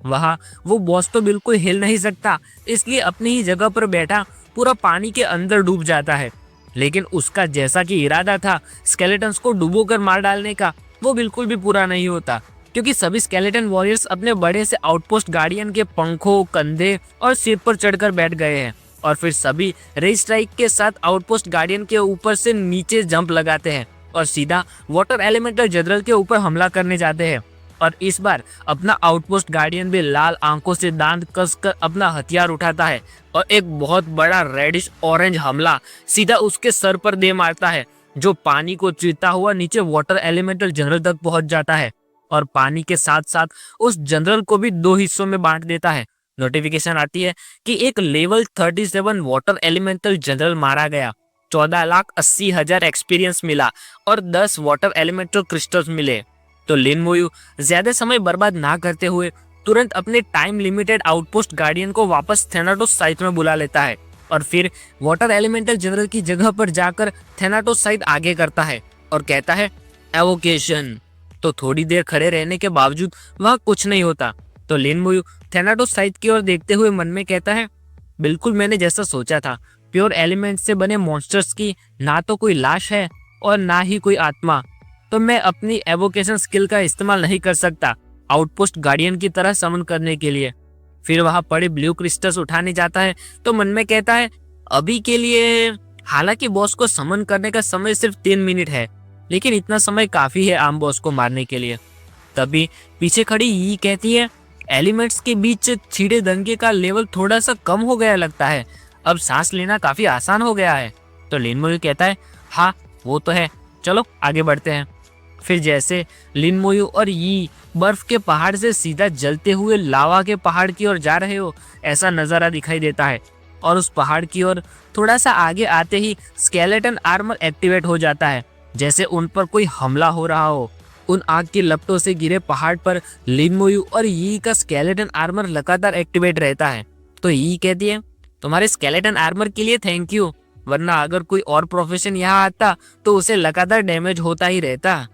वहां वो बॉस तो बिल्कुल हिल नहीं सकता, इसलिए अपनी ही जगह पर बैठा पूरा पानी के अंदर डूब जाता है। लेकिन उसका जैसा कि इरादा था स्केलेटन्स को डुबोकर मार डालने का, वो बिल्कुल भी पूरा नहीं होता, क्योंकि सभी स्केलेटन वॉरियर्स अपने बड़े से आउटपोस्ट गार्डियन के पंखों, कंधे और सिर पर चढ़कर बैठ गए हैं और फिर सभी रे स्ट्राइक के साथ आउटपोस्ट गार्डियन के ऊपर से नीचे जंप लगाते हैं और सीधा वाटर एलिमेंटल जनरल के ऊपर हमला करने जाते हैं। और इस बार अपना आउटपोस्ट गार्डियन भी लाल आंखों से दांत कसकर अपना हथियार उठाता है और एक बहुत बड़ा रेडिश ऑरेंज हमला सीधा उसके सर पर दे मारता है, जो पानी को चीरता हुआ नीचे वाटर एलिमेंटल जनरल तक पहुंच जाता है और पानी के साथ साथ उस जनरल को भी 2 हिस्सों में बांट देता है। नोटिफिकेशन आती है कि एक लेवल 37 वाटर एलिमेंटल जनरल मारा गया, 14,80,000 एक्सपीरियंस मिला और 10 वाटर एलिमेंटल क्रिस्टल्स मिले। तो लिन मोयू ज्यादा समय बर्बाद ना करते हुए तुरंत अपने टाइम लिमिटेड आउटपोस्ट गार्डियन को वापस थेनाटोस साइट में बुला लेता है और फिर वाटर एलिमेंटल जनरल की जगह पर जाकर थेनाटोस साइट आगे करता है और कहता है एवोकेशन। तो थोड़ी देर खड़े रहने के बावजूद वह कुछ नहीं होता। तो लिन मोयू थेनाटोस साइट की ओर देखते हुए मन में कहता है, बिल्कुल मैंने जैसा सोचा था, प्योर एलिमेंट से बने मॉन्स्टर्स की ना तो कोई लाश है और ना ही कोई आत्मा, तो मैं अपनी एवोकेशन स्किल का इस्तेमाल नहीं कर सकता आउटपोस्ट गार्डियन की तरह समन करने के लिए। फिर वहां पड़े ब्लू क्रिस्टल्स उठाने जाता है तो मन में कहता है, अभी के लिए हालांकि बॉस को समन करने का समय सिर्फ 3 मिनट है, लेकिन इतना समय काफी है आम बॉस को मारने के लिए। तभी पीछे खड़ी यी कहती है, एलिमेंट्स के बीच छिड़े दंगे का लेवल थोड़ा सा कम हो गया लगता है, अब सांस लेना काफी आसान हो गया है। तो लिन मोयू कहता है, हाँ वो तो है, चलो आगे बढ़ते हैं। फिर जैसे लिन मोयू और यी बर्फ के पहाड़ से सीधा जलते हुए लावा के पहाड़ की ओर जा रहे हो, ऐसा नजारा दिखाई देता है। और उस पहाड़ की ओर थोड़ा सा आगे आते ही स्केलेटन आर्मर एक्टिवेट हो जाता है, जैसे उन पर कोई हमला हो रहा हो। उन आग की लपटों से गिरे पहाड़ पर लिन मोयू और यी का स्केलेटन आर्मर लगातार एक्टिवेट रहता है। तो यी कहती है, तुम्हारे स्केलेटन आर्मर के लिए थैंक यू, वरना अगर कोई और प्रोफेशन यहाँ आता तो उसे लगातार डैमेज होता ही रहता।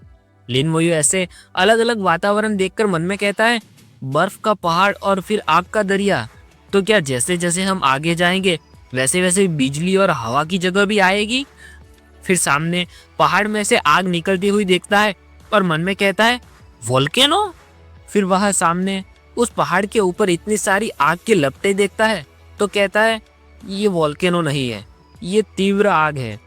लिन मोयू ऐसे अलग अलग वातावरण देखकर मन में कहता है, बर्फ का पहाड़ और फिर आग का दरिया, तो क्या जैसे जैसे हम आगे जाएंगे वैसे वैसे बिजली और हवा की जगह भी आएगी? फिर सामने पहाड़ में से आग निकलती हुई देखता है और मन में कहता है, वोल्केनो? फिर वह सामने उस पहाड़ के ऊपर इतनी सारी आग की लपटें देखता है तो कहता है, ये वोल्केनो नहीं है, ये तीव्र आग है।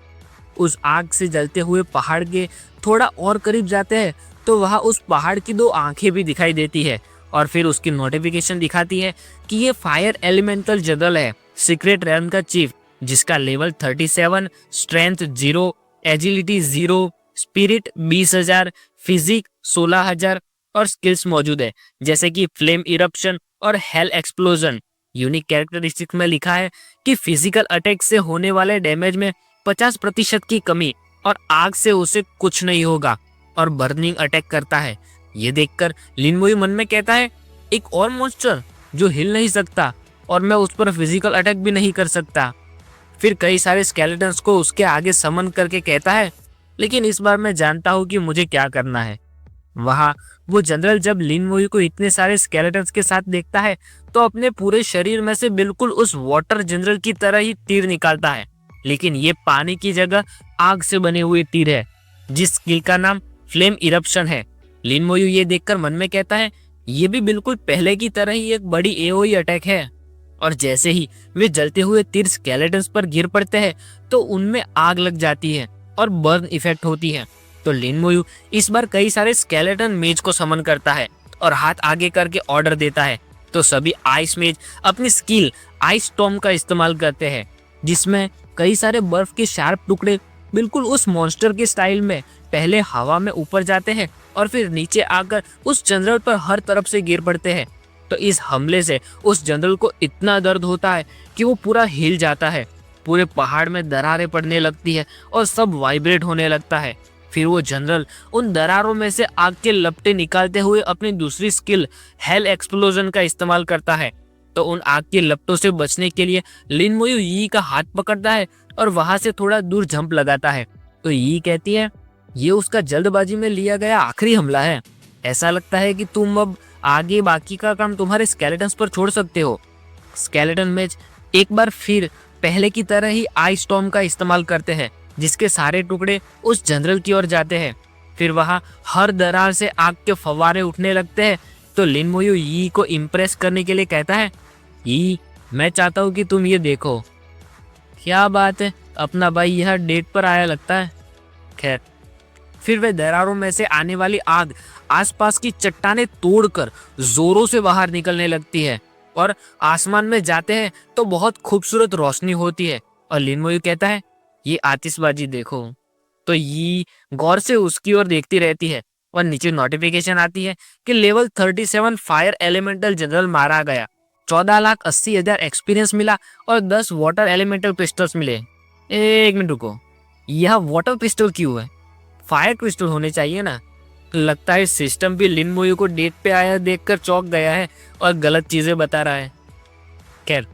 उस आग से जलते हुए पहाड़ के थोड़ा और करीब जाते हैं तो वह उस पहाड़ की दो आंखें भी दिखाई देती है और फिर उसकी नोटिफिकेशन दिखाती है कि ये फायर एलिमेंटल जनरल है, सीक्रेट रेल्म का चीफ, जिसका level 37, strength 0, agility 0, spirit 20,000, physique 16,000 और स्किल्स मौजूद है जैसे कि फ्लेम इरप्शन और हेल एक्सप्लोजन। यूनिक कैरेक्टरिस्टिक्स में लिखा है कि फिजिकल अटैक से होने वाले डैमेज में 50% की कमी और आग से उसे कुछ नहीं होगा और बर्निंग अटैक करता है। ये देखकर लिन मोयू मन में कहता है, एक और मॉन्स्टर जो हिल नहीं सकता और मैं उस पर फिजिकल अटैक भी नहीं कर सकता। फिर कई सारे स्केलेटन्स को उसके आगे समन करके कहता है, लेकिन इस बार मैं जानता हूँ कि मुझे क्या करना है। वहाँ वो जनरल जब लिन मोयू को इतने सारे स्केलेटन्स के साथ देखता है तो अपने पूरे शरीर में से बिल्कुल उस वाटर जनरल की तरह ही तीर निकालता है, लेकिन ये पानी की जगह आग से बने हुए तीर है, जिस स्किल का नाम फ्लेम इरप्शन है। लिन मोयू ये देखकर मन में कहता है, ये भी बिल्कुल पहले की तरह ही एक बड़ी एओई अटैक है। और जैसे ही वे जलते हुए तीर स्केलेटन्स पर गिर पड़ते हैं तो उनमें आग लग जाती है और बर्न इफेक्ट होती है। तो लिन मोयू इस बार कई सारे स्केलेटन मेज को समन करता है और हाथ आगे करके ऑर्डर देता है। तो सभी आइस मेज अपनी स्किल आइस स्टॉर्म का इस्तेमाल करते हैं, जिसमें कई सारे बर्फ के शार्प टुकड़े बिल्कुल उस मॉन्स्टर के स्टाइल में पहले हवा में ऊपर जाते हैं और फिर नीचे आकर उस जनरल पर हर तरफ से गिर पड़ते हैं। तो इस हमले से उस जनरल को इतना दर्द होता है कि वो पूरा हिल जाता है, पूरे पहाड़ में दरारें पड़ने लगती है और सब वाइब्रेट होने लगता है। फिर वो जनरल उन दरारों में से आग के लपटे निकालते हुए अपनी दूसरी स्किल हेल एक्सप्लोजन का इस्तेमाल करता है। तो उन आग के लपटों से बचने के लिए लिन मोयू यी का हाथ पकड़ता है और वहां से थोड़ा दूर जंप लगाता है। तो यी कहती है, ये उसका जल्दबाजी में लिया गया आखिरी हमला है, ऐसा लगता है कि तुम अब आगे बाकी का काम तुम्हारे स्केलेटन्स पर छोड़ सकते हो। स्केलेटन मेज एक बार फिर पहले की तरह ही आइस स्टॉर्म का इस्तेमाल करते हैं, जिसके सारे टुकड़े उस जनरल की ओर जाते हैं। फिर वहां हर दरार से आग के फव्वारे उठने लगते हैं। तो लिन मोयू यी को इम्प्रेस करने के लिए कहता है, यी मैं चाहता हूँ कि तुम ये देखो। क्या बात है, अपना भाई यहाँ डेट पर आया लगता है। खैर, फिर वे दरारों में से आने वाली आग आसपास की चट्टानें तोड़कर जोरों से बाहर निकलने लगती है और आसमान में जाते हैं तो बहुत खूबसूरत रोशनी होती है। और लिन मोयू कहता है, ये आतिशबाजी देखो। तो ये गौर से उसकी ओर देखती रहती है और नीचे नोटिफिकेशन आती है कि लेवल 37 फायर एलिमेंटल जनरल मारा गया, 14,80,000 एक्सपीरियंस मिला और 10 वाटर एलिमेंटल पिस्टल्स मिले। एक मिनट रुको, यह वाटर पिस्टल क्यों है? फायर क्रिस्टल होने चाहिए ना। लगता है सिस्टम भी लिन मोयू को डेट पे आया देखकर चौंक गया है और गलत चीजें बता रहा है। खैर,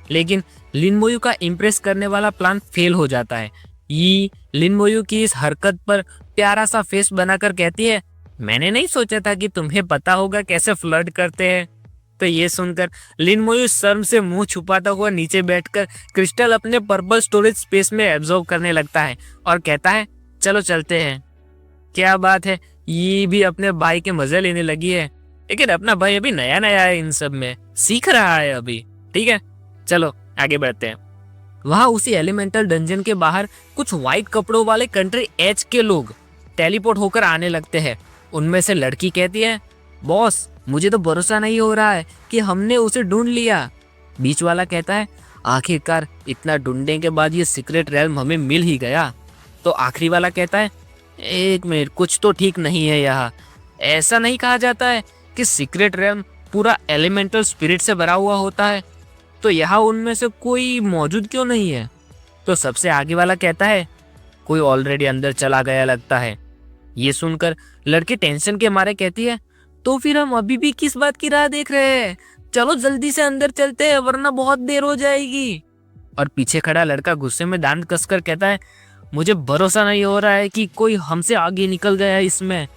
लेकिन लिन मोयू का इम्प्रेस करने वाला प्लान फेल हो जाता है। ये लिन मोयू की इस हरकत पर प्यारा सा फेस बनाकर कहती है, मैंने नहीं सोचा था कि तुम्हें पता होगा कैसे फ्लर्ट करते हैं। तो ये सुनकर लिन मोयू शर्म से मुंह छुपाता हुआ नीचे बैठकर क्रिस्टल अपने पर्पल स्टोरेज स्पेस में एब्जॉर्ब करने लगता है और कहता है, चलो चलते हैं। क्या बात है, ये भी अपने भाई के मजे लेने लगी है, लेकिन अपना भाई अभी नया नया है, इन सब में सीख रहा है अभी। ठीक है, चलो आगे बढ़ते हैं। वहां उसी एलिमेंटल डंजन के बाहर कुछ व्हाइट कपड़ों वाले कंट्री एच के लोग टेलीपोर्ट होकर आने लगते हैं। उनमें से लड़की कहती है, बॉस मुझे तो भरोसा नहीं हो रहा है कि हमने उसे ढूंढ लिया। बीच वाला कहता है, आखिरकार इतना ढूंढने के बाद ये सीक्रेट रेल्म हमें मिल ही गया। तो आखिरी वाला कहता है, एक मिनट, कुछ तो ठीक नहीं है यहाँ। ऐसा नहीं कहा जाता है कि सीक्रेट रेल्म पूरा एलिमेंटल स्पिरिट से भरा हुआ होता है, तो यहाँ उनमें से कोई मौजूद क्यों नहीं है? तो सबसे आगे वाला कहता है, कोई ऑलरेडी अंदर चला गया लगता है। ये सुनकर लड़की टेंशन के मारे कहती है, तो फिर हम अभी भी किस बात की राह देख रहे हैं? चलो जल्दी से अंदर चलते हैं वरना बहुत देर हो जाएगी। और पीछे खड़ा लड़का गुस्से में दांत कसकर कहता है, मुझे भरोसा नहीं हो रहा है कि कोई हमसे आगे निकल गया है इसमें।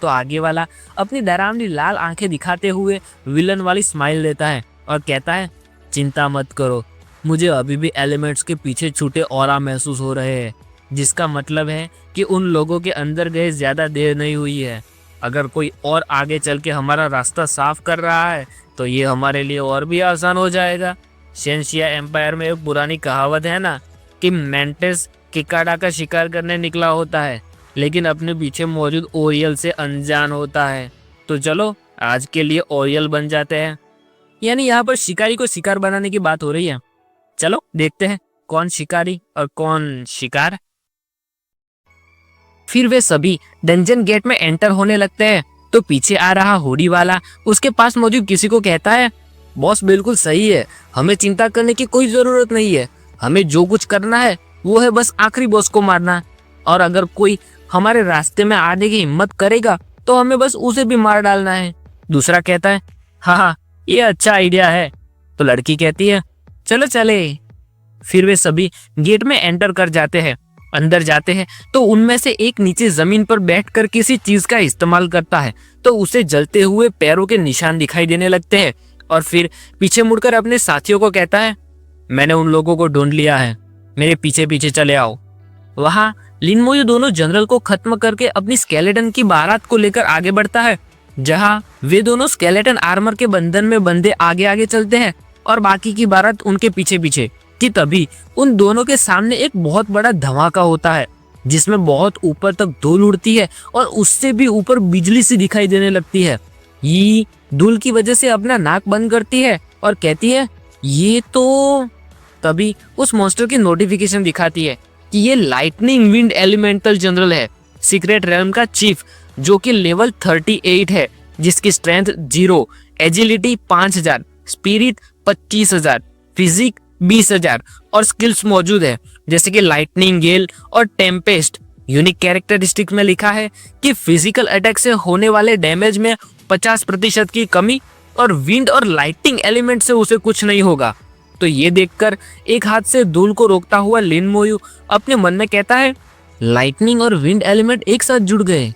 तो आगे वाला अपनी डरावनी लाल आंखें दिखाते हुए विलन वाली स्माइल देता है और कहता है, चिंता मत करो, मुझे अभी भी एलिमेंट्स के पीछे छूटे ऑरा महसूस हो रहे हैं, जिसका मतलब है कि उन लोगों के अंदर गए ज्यादा देर नहीं हुई है। अगर कोई और आगे चल के हमारा रास्ता साफ कर रहा है तो ये हमारे लिए और भी आसान हो जाएगा। शेंशिया एम्पायर में एक पुरानी कहावत है ना कि मेंटेस किकाडा का शिकार करने निकला होता है लेकिन अपने पीछे मौजूद ओरियल से अनजान होता है। तो चलो आज के लिए ओरियल बन जाते हैं। यानी यहाँ पर शिकारी को शिकार बनाने की बात हो रही है। चलो देखते हैं कौन शिकारी और कौन शिकार। फिर वे सभी डंजन गेट में एंटर होने लगते हैं तो पीछे आ रहा हुडी वाला उसके पास मौजूद किसी को कहता है, बॉस बिल्कुल सही है, हमें चिंता करने की कोई जरूरत नहीं है, हमें जो कुछ करना है वो है बस आखिरी बॉस को मारना, और अगर कोई हमारे रास्ते में आने की हिम्मत करेगा तो हमें बस उसे भी मार डालना है। दूसरा कहता है, हाँ ये अच्छा आइडिया है। तो लड़की कहती है, चलो चले। फिर वे सभी गेट में एंटर कर जाते हैं। अंदर जाते हैं तो उनमें से एक नीचे जमीन पर बैठकर किसी चीज का इस्तेमाल करता है तो उसे जलते हुए पैरों के निशान दिखाई देने लगते हैं, और फिर पीछे मुड़कर अपने साथियों को कहता है, मैंने उन लोगों को ढूंढ लिया है, मेरे पीछे पीछे चले आओ। वहां लिन मोयू दोनों जनरल को खत्म करके अपनी स्केलेटन की बारात को लेकर आगे बढ़ता है, जहां वे दोनों स्केलेटन आर्मर के बंधन में बंधे आगे आगे चलते हैं और बाकी की बारात उनके पीछे पीछे। कि तभी उन दोनों के सामने एक बहुत बड़ा धमाका होता है जिसमें बहुत ऊपर तक धूल उड़ती है और उससे भी ऊपर बिजली सी दिखाई देने लगती है। ये धूल की वजह से अपना नाक बंद करती है और कहती है, ये तो। तभी उस मॉन्स्टर की नोटिफिकेशन दिखाती है कि ये लाइटनिंग विंड एलिमेंटल जनरल है, सीक्रेट रेल्म का चीफ, जो कि लेवल 38 है, जिसकी स्ट्रेंथ 0, एजिलिटी 5000, स्पिरिट 25000, फिजिक 20000 और स्किल्स मौजूद है जैसे कि लाइटनिंग गेल और टेम्पेस्ट। यूनिक कैरेक्टरिस्टिक में लिखा है कि फिजिकल अटैक से होने वाले डैमेज में 50% की कमी और विंड और लाइटिंग एलिमेंट से उसे कुछ नहीं होगा। तो ये देखकर एक हाथ से धूल को रोकता हुआ लिन मोयू अपने मन में कहता है, लाइटनिंग और विंड एलिमेंट एक साथ जुड़ गए।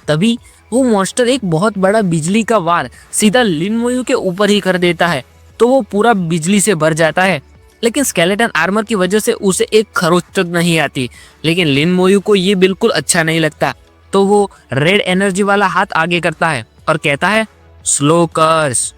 तभी वो मॉन्स्टर एक बहुत बड़ा बिजली का वार सीधा लिन मोयू के ऊपर ही कर देता है तो वो पूरा बिजली से भर जाता है, लेकिन स्केलेटन आर्मर की वजह से उसे एक खरोच तक नहीं आती। लेकिन लिन मोयू को ये बिल्कुल अच्छा नहीं लगता तो वो रेड एनर्जी वाला हाथ आगे करता है और कहता है, स्लो कर्स।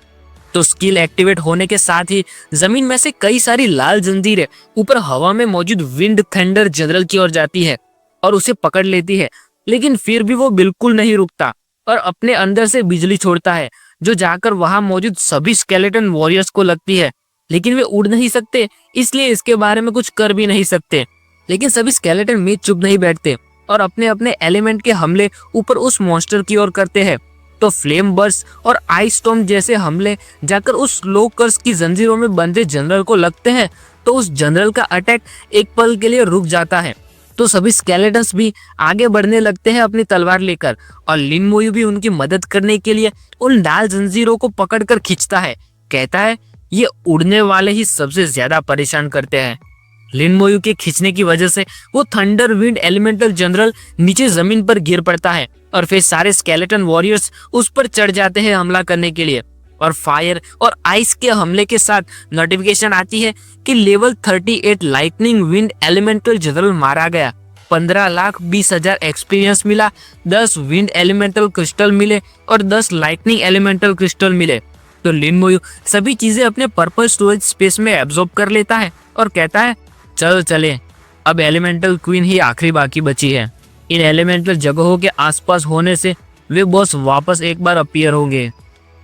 तो स्किल एक्टिवेट होने के साथ ही जमीन में से कई सारी लाल जंजीरें ऊपर हवा में मौजूद विंड थंडर जनरल की ओर जाती है और उसे पकड़ लेती है, लेकिन फिर भी वो बिल्कुल नहीं रुकता और अपने अंदर से बिजली छोड़ता है जो जाकर वहां मौजूद सभी स्केलेटन वॉरियर्स को लगती है। लेकिन वे उड़ नहीं सकते इसलिए इसके बारे में कुछ कर भी नहीं सकते। लेकिन सभी स्केलेटन में चुप नहीं बैठते और अपने अपने एलिमेंट के हमले ऊपर उस मॉन्स्टर की ओर करते हैं। तो फ्लेम बर्स्ट और आइस स्टॉर्म जैसे हमले जाकर उस स्लो कर्स की जंजीरों में बंधे जनरल को लगते हैं तो उस जनरल का अटैक एक पल के लिए रुक जाता है। तो सभी स्केलेटन्स भी आगे बढ़ने लगते हैं अपनी तलवार लेकर और लिन मोयू भी उनकी मदद करने के लिए उन लाल जंजीरों को पकड़कर खींचता है। कहता है, ये उड़ने वाले ही सबसे ज्यादा परेशान करते हैं। लिन मोयू के खींचने की वजह से वो थंडर विंड एलिमेंटल जनरल नीचे जमीन पर गिर पड़ता है और फिर सारे स्केलेटन वॉरियर्स उस पर चढ़ जाते हैं हमला करने के लिए। और फायर और आइस के हमले के साथ नोटिफिकेशन आती है कि level 38 lightning wind elemental general मारा गया। 15,20,000 एक्सपीरियंस मिला, 10 विंड एलिमेंटल क्रिस्टल मिले और 10 लाइटनिंग एलिमेंटल क्रिस्टल मिले। तो लिन मोयू सभी चीजें अपने पर्पल स्टोरेज स्पेस में एब्जॉर्ब कर लेता है और कहता है, चलो चले, अब एलिमेंटल क्वीन ही आखिरी बाकी बची है। इन एलिमेंटल जगहों के आसपास होने से वे बॉस वापस एक बार अपीयर होंगे।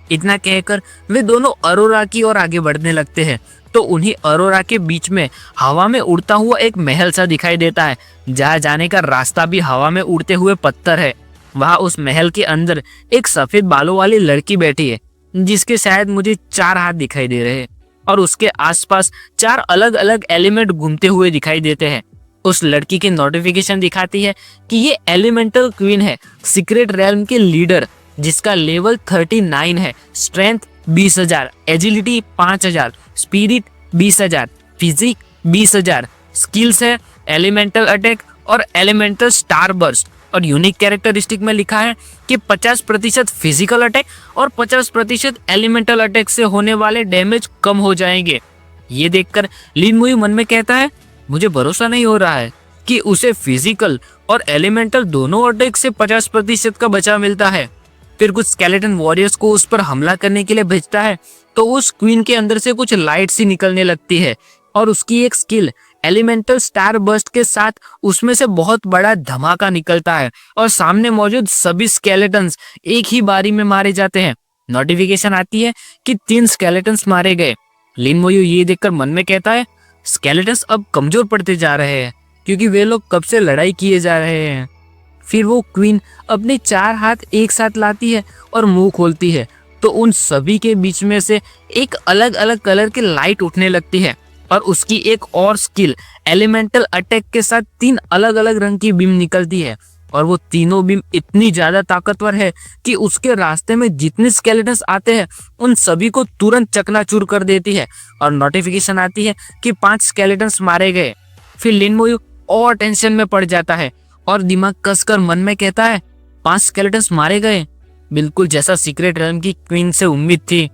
इतना कहकर वे दोनों अरोरा की ओर आगे बढ़ने लगते हैं। तो उन्हीं अरोरा के बीच में हवा में उड़ता हुआ एक महल सा दिखाई देता है, जहाँ जाने का रास्ता भी हवा में उड़ते हुए पत्थर है। वहाँ उस महल के अंदर एक सफेद बालों वाली लड़की बैठी है जिसके शायद मुझे 4 हाथ दिखाई दे रहे हैं और उसके आसपास 4 अलग अलग एलिमेंट घूमते हुए दिखाई देते हैं। उस लड़की की नोटिफिकेशन दिखाती है कि ये एलिमेंटल क्वीन है, सीक्रेट रेल्म के लीडर, जिसका लेवल 39 है, strength 20,000, agility 5000, spirit 20,000, physique 20,000 skills है, एलिमेंटल अटैक और एलिमेंटल स्टार बर्स्ट। और यूनिक कैरेक्टरिस्टिक में लिखा है कि 50% फिजिकल अटैक और 50% एलिमेंटल अटैक से होने वाले डैमेज कम हो जाएंगे। ये देखकर लिन मुई मन में कहता है, मुझे भरोसा नहीं हो रहा है कि उसे फिजिकल और एलिमेंटल दोनों अटैक से 50% का बचाव मिलता है। फिर कुछ स्केलेटन वॉरियर्स को उस पर हमला करने के लिए भेजता है तो उस क्वीन के अंदर से कुछ लाइट सी निकलने लगती है और उसकी एक स्किल एलिमेंटल स्टार बर्स्ट के साथ उसमें से बहुत बड़ा धमाका निकलता है और सामने मौजूद सभी स्केलेटन्स एक ही बारी में मारे जाते हैं। नोटिफिकेशन आती है कि 3 स्केलेटन्स मारे गए। लिन मोयू ये देखकर मन में कहता है, स्केलेटन्स अब कमजोर पड़ते जा रहे हैं क्योंकि वे लोग कब से लड़ाई किए जा रहे हैं। फिर वो क्वीन अपने 4 हाथ एक साथ लाती है और मुंह खोलती है तो उन सभी के बीच में से एक अलग अलग कलर की लाइट उठने लगती है और उसकी एक और स्किल एलिमेंटल अटैक के साथ 3 अलग अलग रंग की बीम निकलती है और वो तीनों बीम इतनी ज्यादा ताकतवर है कि उसके रास्ते में जितने स्केलेटन्स आते हैं उन सभी को तुरंत चकनाचूर कर देती है। और नोटिफिकेशन आती है कि 5 स्केलेटन्स मारे गए। फिर लिन मोयू और टेंशन में पड़ जाता है और दिमाग कसकर मन में कहता है, 5 स्केलेटन्स मारे गए, बिल्कुल जैसा सीक्रेट रेल्म की क्वीन से उम्मीद थी।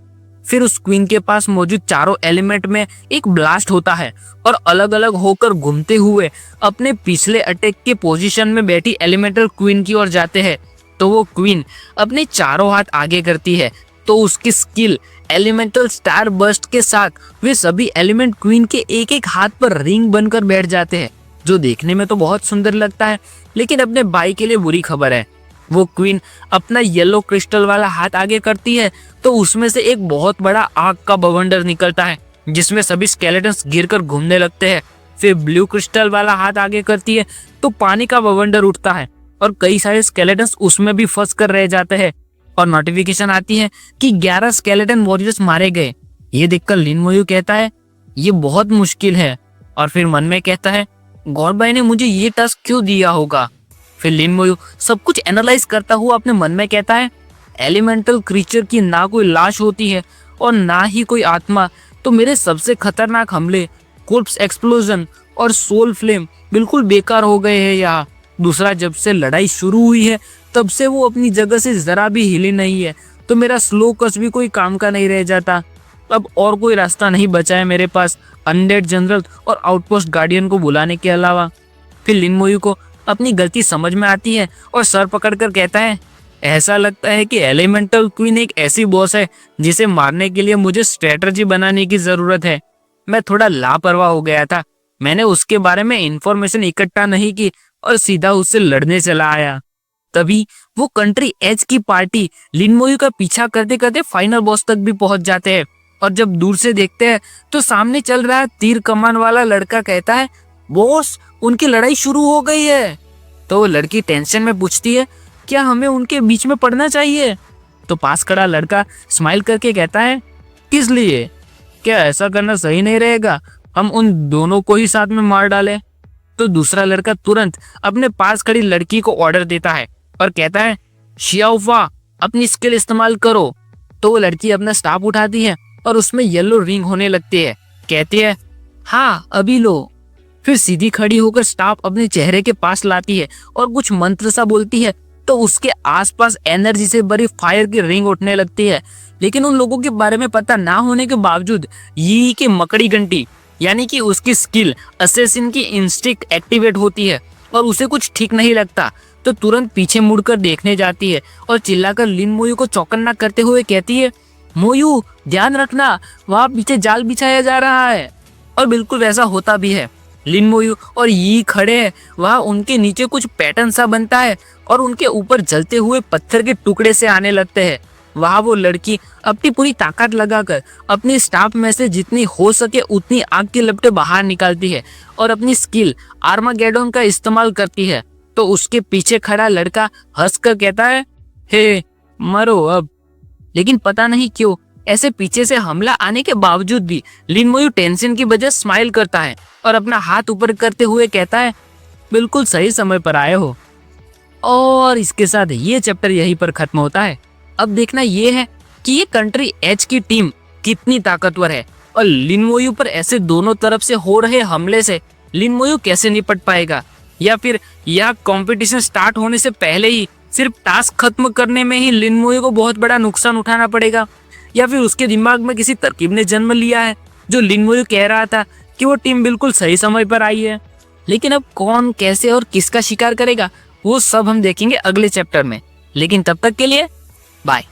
फिर उस क्वीन के पास मौजूद चारों एलिमेंट में एक ब्लास्ट होता है और अलग अलग होकर घूमते हुए अपने पिछले अटैक के पोजीशन में बैठी एलिमेंटल क्वीन की ओर जाते हैं। तो वो क्वीन अपने चारों हाथ आगे करती है तो उसकी स्किल एलिमेंटल स्टार बर्स्ट के साथ वे सभी एलिमेंट क्वीन के एक एक हाथ पर रिंग बनकर बैठ जाते हैं, जो देखने में तो बहुत सुंदर लगता है। लेकिन अपने भाई के लिए बुरी खबर है। वो क्वीन अपना येलो क्रिस्टल वाला हाथ आगे करती है तो उसमें से एक बहुत बड़ा आग का बवंडर निकलता है जिसमें सभी स्केलेटन्स गिरकर घूमने लगते हैं। फिर ब्लू क्रिस्टल वाला हाथ आगे करती है तो पानी का बवंडर उठता है और कई सारे स्केलेटन्स उसमें भी फंस कर रह जाते हैं। और नोटिफिकेशन आती है कि 11 स्केलेटन वॉरियर्स मारे गए। ये देखकर लिन मोयू कहता है, ये बहुत मुश्किल है। और फिर मन में कहता है, गॉड भाई ने मुझे ये टास्क क्यों दिया होगा। फिर लिन मोयू सब कुछ एनालाइज करता हुआ अपने मन में कहता है, एलिमेंटल क्रीचर की ना कोई लाश होती है और ना ही कोई आत्मा, तो मेरे सबसे खतरनाक हमले कोर्प्स एक्सप्लोजन और सोल फ्लेम बिल्कुल बेकार हो गए हैं यहाँ। दूसरा, जब से लड़ाई शुरू हुई है तब से वो अपनी जगह से जरा भी हिली नहीं है, तो मेरा स्लो कस भी कोई काम का नहीं रह जाता। अब और कोई रास्ता नहीं बचा है मेरे पास अनडेड जनरल और आउटपोस्ट गार्डियन को बुलाने के अलावा। फिर लिन मोयू को अपनी गलती समझ में आती है और सर पकड़कर कहता है, ऐसा लगता है कि एलिमेंटल क्वीन एक ऐसी बॉस है जिसे मारने के लिए मुझे स्ट्रेटजी बनाने की जरूरत है। मैं थोड़ा लापरवाह हो गया था, मैंने उसके बारे में इंफॉर्मेशन इकट्ठा नहीं की और सीधा उससे लड़ने चला आया। तभी वो कंट्री एज की पार्टी लिन मोयू का पीछा करते करते फाइनल बॉस तक भी पहुंच जाते हैं और जब दूर से देखते हैं तो सामने चल रहा तीर कमान वाला लड़का कहता है, बॉस उनकी लड़ाई शुरू हो गई है। तो वो लड़की टेंशन में पूछती है, क्या हमें उनके बीच में पड़ना चाहिए। तो पास खड़ा लड़का स्माइल करके कहता है, किस लिए, क्या ऐसा करना सही नहीं रहेगा, हम उन दोनों को ही साथ में मार डालें। तो दूसरा लड़का तुरंत अपने पास खड़ी लड़की को ऑर्डर देता है और कहता है, शियाओफा अपनी स्किल इस्तेमाल करो। तो वो लड़की अपना स्टाफ उठाती है और उसमें येलो रिंग होने लगती है। कहती है, हाँ अभी लो। फिर सीधी खड़ी होकर स्टाफ अपने चेहरे के पास लाती है और कुछ मंत्र सा बोलती है तो उसके आसपास एनर्जी से भरी फायर की रिंग उठने लगती है। लेकिन उन लोगों के बारे में पता ना होने के बावजूद यी की मकड़ी घंटी यानी कि उसकी स्किल असेसिन की इंस्टिंक्ट एक्टिवेट होती है और उसे कुछ ठीक नहीं लगता, तो तुरंत पीछे मुड़कर देखने जाती है और चिल्लाकर लिन मोयू को चौकन्ना करते हुए कहती है, मोयू ध्यान रखना, वहां पीछे जाल बिछाया जा रहा है। और बिल्कुल वैसा होता भी है। लिन मोयू और यी खड़े हैं, वहां उनके नीचे कुछ पैटर्न सा बनता है और उनके ऊपर जलते हुए पत्थर के टुकड़े से आने लगते हैं। वहां वो लड़की अपनी पूरी ताकत लगाकर अपनी स्टाफ में से जितनी हो सके उतनी आग की लपटें बाहर निकालती है और अपनी स्किल आर्मागेडोन का इस्तेमाल करती है। तो उसके पीछे खड़ा लड़का हंसकर कहता है, हे मरो अब। लेकिन पता नहीं क्यों ऐसे पीछे से हमला आने के बावजूद भी लिन मोयू टेंशन की वजह स्माइल करता है और अपना हाथ ऊपर करते हुए कहता है, बिल्कुल सही समय पर आए हो। और इसके साथ ये चैप्टर यहीं पर खत्म होता है। अब देखना ये है कि ये कंट्री एच की टीम कितनी ताकतवर है और लिन मोयू पर ऐसे दोनों तरफ से हो रहे हमले से लिन मोयू कैसे निपट पाएगा? या फिर यह कंपटीशन स्टार्ट होने से पहले ही सिर्फ टास्क खत्म करने में ही लिन मोयू को बहुत बड़ा नुकसान उठाना पड़ेगा? या फिर उसके दिमाग में किसी तरकीब ने जन्म लिया है जो लिन मोयू कह रहा था कि वो टीम बिल्कुल सही समय पर आई है? लेकिन अब कौन, कैसे और किसका शिकार करेगा, वो सब हम देखेंगे अगले चैप्टर में। लेकिन तब तक के लिए बाय।